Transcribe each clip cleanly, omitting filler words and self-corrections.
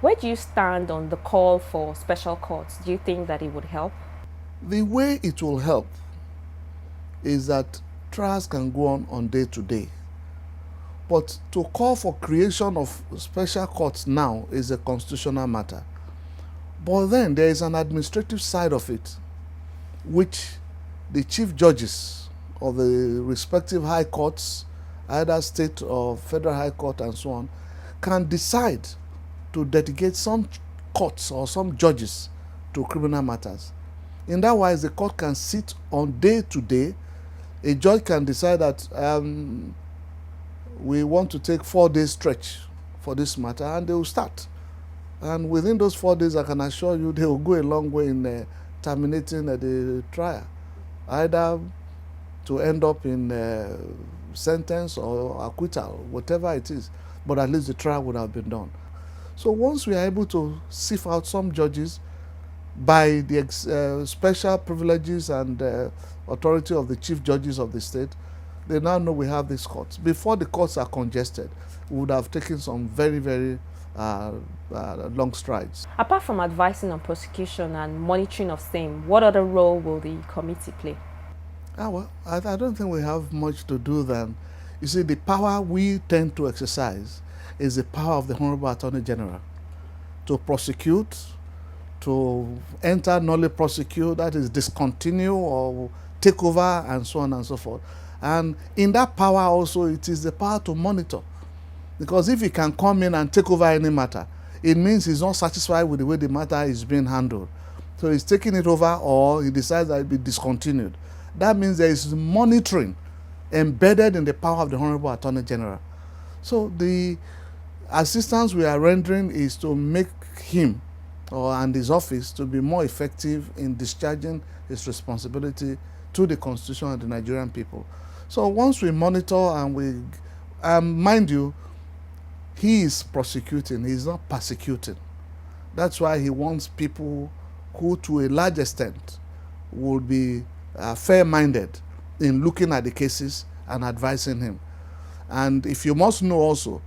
Where do you stand on the call for special courts? Do you think that it would help? The way it will help is that trials can go on day to day. But to call for creation of special courts now is a constitutional matter. But then there is an administrative side of it, which the chief judges of the respective high courts, either state or federal high court and so on, can decide to dedicate some courts or some judges to criminal matters. In that wise, the court can sit on day to day. A judge can decide that we want to take 4 days stretch for this matter, and they will start. And within those 4 days, I can assure you they will go a long way in terminating the trial, either to end up in sentence or acquittal, whatever it is. But at least the trial would have been done. So once we are able to sift out some judges by the special privileges and authority of the chief judges of the state, they now know we have these courts. Before the courts are congested, we would have taken some very, very long strides. Apart from advising on prosecution and monitoring of same, what other role will the committee play? Well, I don't think we have much to do then. You see, the power we tend to exercise is the power of the Honorable Attorney General to prosecute, to enter nulli prosecute, that is discontinue or take over and so on and so forth. And in that power also, it is the power to monitor. Because if he can come in and take over any matter, it means he's not satisfied with the way the matter is being handled. So he's taking it over, or he decides that it will be discontinued. That means there is monitoring embedded in the power of the Honorable Attorney General. So the assistance we are rendering is to make him and his office to be more effective in discharging his responsibility to the Constitution and the Nigerian people. So once we monitor and mind you, he is prosecuting, he is not persecuting. That's why he wants people who, to a large extent, will be fair-minded in looking at the cases and advising him. And if you must know also,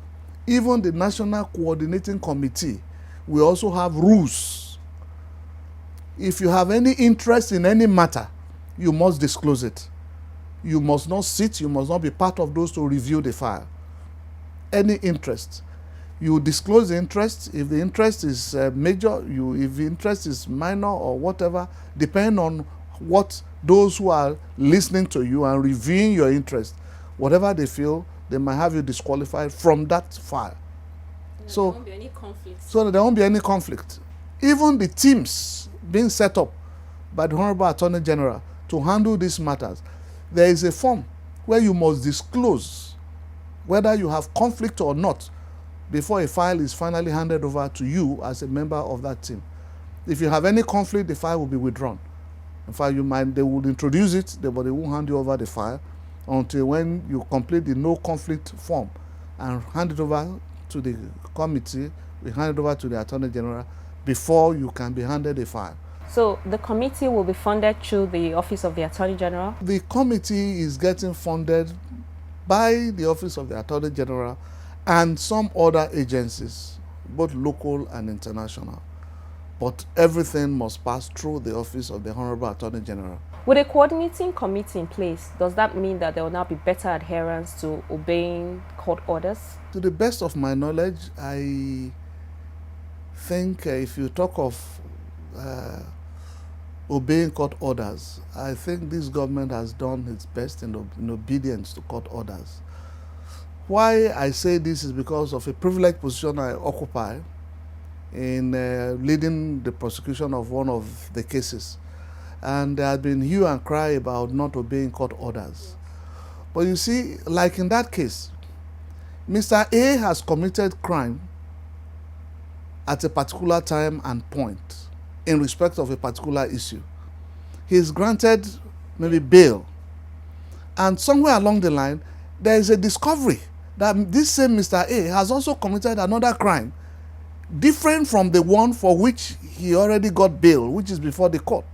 even the National Coordinating Committee will also have rules. If you have any interest in any matter, you must disclose it. You must not sit, you must not be part of those to review the file. Any interest. You disclose the interest. If the interest is major, if the interest is minor or whatever, depending on what those who are listening to you and reviewing your interest, whatever they feel, they might have you disqualified from that file. So there won't be any conflict. So there won't be any conflict. Even the teams being set up by the Honorable Attorney General to handle these matters, there is a form where you must disclose whether you have conflict or not before a file is finally handed over to you as a member of that team. If you have any conflict, the file will be withdrawn. In fact, they will introduce it, but they won't hand you over the file until when you complete the no conflict form and hand it over to the committee, we hand it over to the Attorney General before you can be handed a file. So the committee will be funded through the Office of the Attorney General? The committee is getting funded by the Office of the Attorney General and some other agencies, both local and international. But everything must pass through the Office of the Honorable Attorney General. With a coordinating committee in place, does that mean that there will now be better adherence to obeying court orders? To the best of my knowledge, I think if you talk of obeying court orders, I think this government has done its best in obedience to court orders. Why I say this is because of a privileged position I occupy in leading the prosecution of one of the cases. And there had been hue and cry about not obeying court orders. But you see, like in that case, Mr. A has committed crime at a particular time and point in respect of a particular issue. He is granted maybe bail. And somewhere along the line, there is a discovery that this same Mr. A has also committed another crime different from the one for which he already got bail, which is before the court.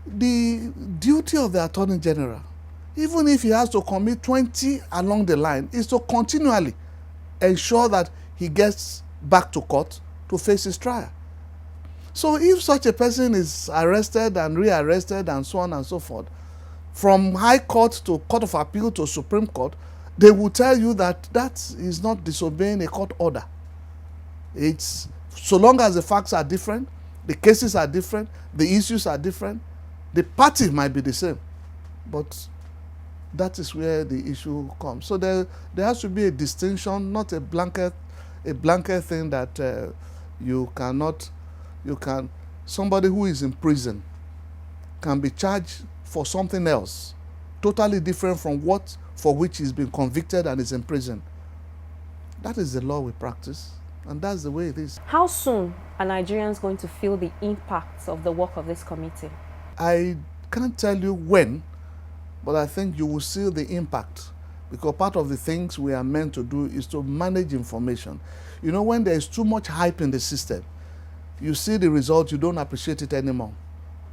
The duty of the Attorney General, even if he has to commit 20 along the line, is to continually ensure that he gets back to court to face his trial. So if such a person is arrested and rearrested and so on and so forth, from High Court to Court of Appeal to Supreme Court, they will tell you that that is not disobeying a court order. It's so long as the facts are different, the cases are different, the issues are different, the party might be the same, but that is where the issue comes. So there has to be a distinction, not a blanket thing that somebody who is in prison can be charged for something else, totally different from what for which he's been convicted and is in prison. That is the law we practice, and that's the way it is. How soon are Nigerians going to feel the impacts of the work of this committee? I can't tell you when, but I think you will see the impact, because part of the things we are meant to do is to manage information. You know, when there is too much hype in the system, you see the result, you don't appreciate it anymore.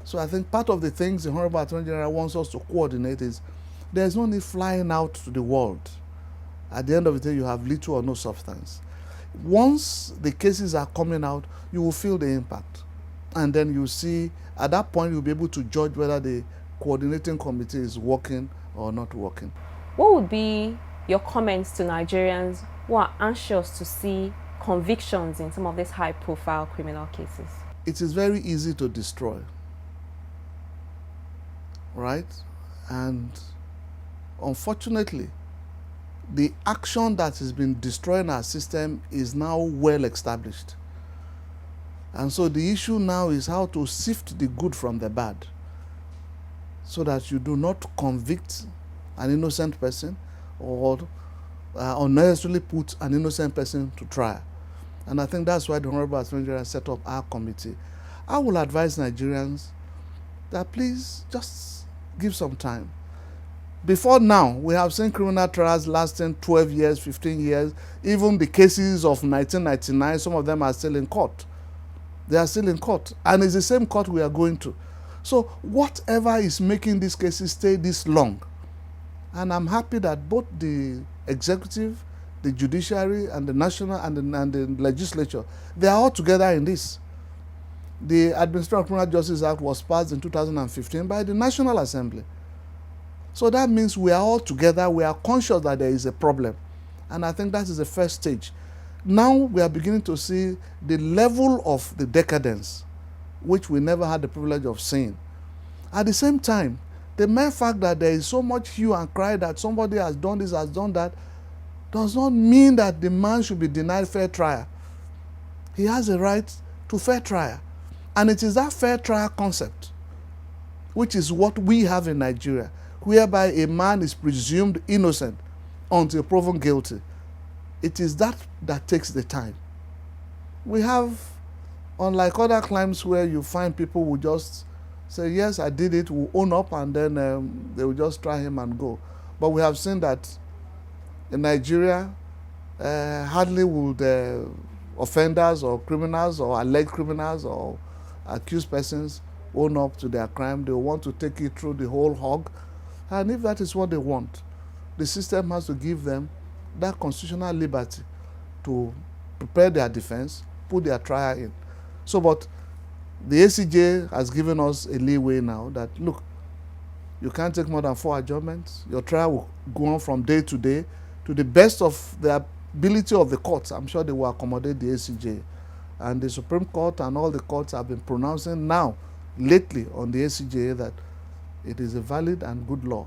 So I think part of the things the Honorable Attorney General wants us to coordinate is there's no need flying out to the world. At the end of the day, you have little or no substance. Once the cases are coming out, you will feel the impact. And then you see, at that point, you'll be able to judge whether the coordinating committee is working or not working. What would be your comments to Nigerians who are anxious to see convictions in some of these high-profile criminal cases? It is very easy to destroy, right? And unfortunately, the action that has been destroying our system is now well established. And so the issue now is how to sift the good from the bad, so that you do not convict an innocent person or unnecessarily put an innocent person to trial. And I think that's why the Honorable Attorney General set up our committee. I will advise Nigerians that please just give some time. Before now, we have seen criminal trials lasting 12 years, 15 years. Even the cases of 1999, some of them are still in court. They are still in court. And it's the same court we are going to. So whatever is making these cases stay this long, and I'm happy that both the executive, the judiciary, and the national and the legislature, they are all together in this. The Administrative Criminal Justice Act was passed in 2015 by the National Assembly. So that means we are all together, we are conscious that there is a problem. And I think that is the first stage. Now we are beginning to see the level of the decadence, which we never had the privilege of seeing. At the same time, the mere fact that there is so much hue and cry that somebody has done this, has done that, does not mean that the man should be denied fair trial. He has a right to fair trial. And it is that fair trial concept, which is what we have in Nigeria, whereby a man is presumed innocent until proven guilty. It is that that takes the time. We have, unlike other crimes where you find people who just say, yes, I did it, will own up, and then they will just try him and go. But we have seen that in Nigeria, hardly would offenders or criminals or alleged criminals or accused persons own up to their crime. They want to take it through the whole hog. And if that is what they want, the system has to give them that constitutional liberty to prepare their defense, put their trial in. So, but the ACJ has given us a leeway now that, look, you can't take more than 4 adjournments. Your trial will go on from day to day to the best of the ability of the courts. I'm sure they will accommodate the ACJ. And the Supreme Court and all the courts have been pronouncing now, lately, on the ACJ that it is a valid and good law.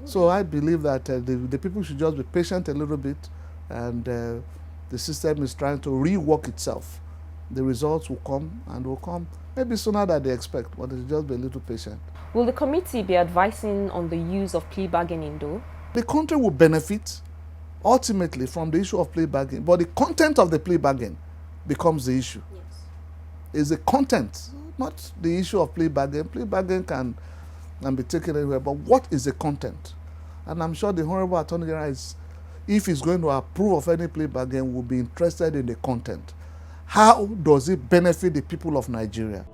So I believe that the people should just be patient a little bit, and the system is trying to rework itself. The results will come, and will come maybe sooner than they expect, but they'll just be a little patient. Will the committee be advising on the use of plea bargaining, though? The country will benefit ultimately from the issue of plea bargaining, but the content of the plea bargain becomes the issue. Yes. It's the content, not the issue of plea bargain. Plea bargain can be taken anywhere, but what is the content? And I'm sure the Honorable Attorney General is, if he's going to approve of any plea bargain, will be interested in the content. How does it benefit the people of Nigeria?